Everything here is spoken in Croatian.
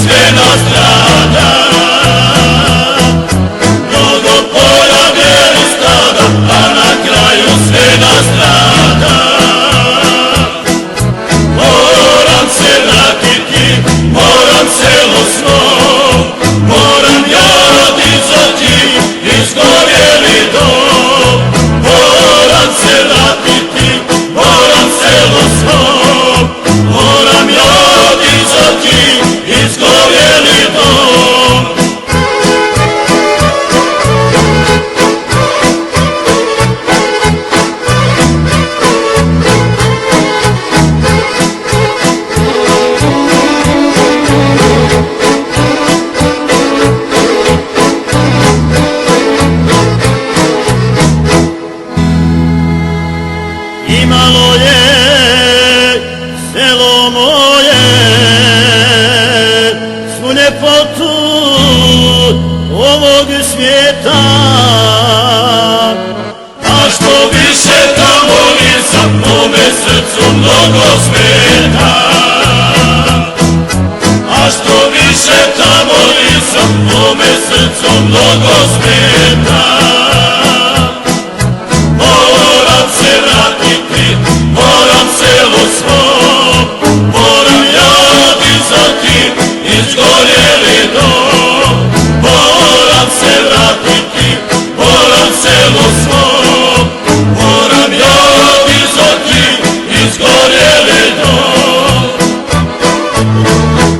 sve nastrada. Mnogo polja beli stada, a na kraju sve nastrada. Moram se vratiti, moram selo svom, moram ja dizati izgorjeli dom. Moram se vratiti, moram selo svom, moram ja dizati izgorjeli dom. Imalo je selo moje svu ljepotu ovog svijeta, a što više tamo nisam, mome srcu mnogo smeta. A što više tamo nisam, mome srcu mnogo smeta.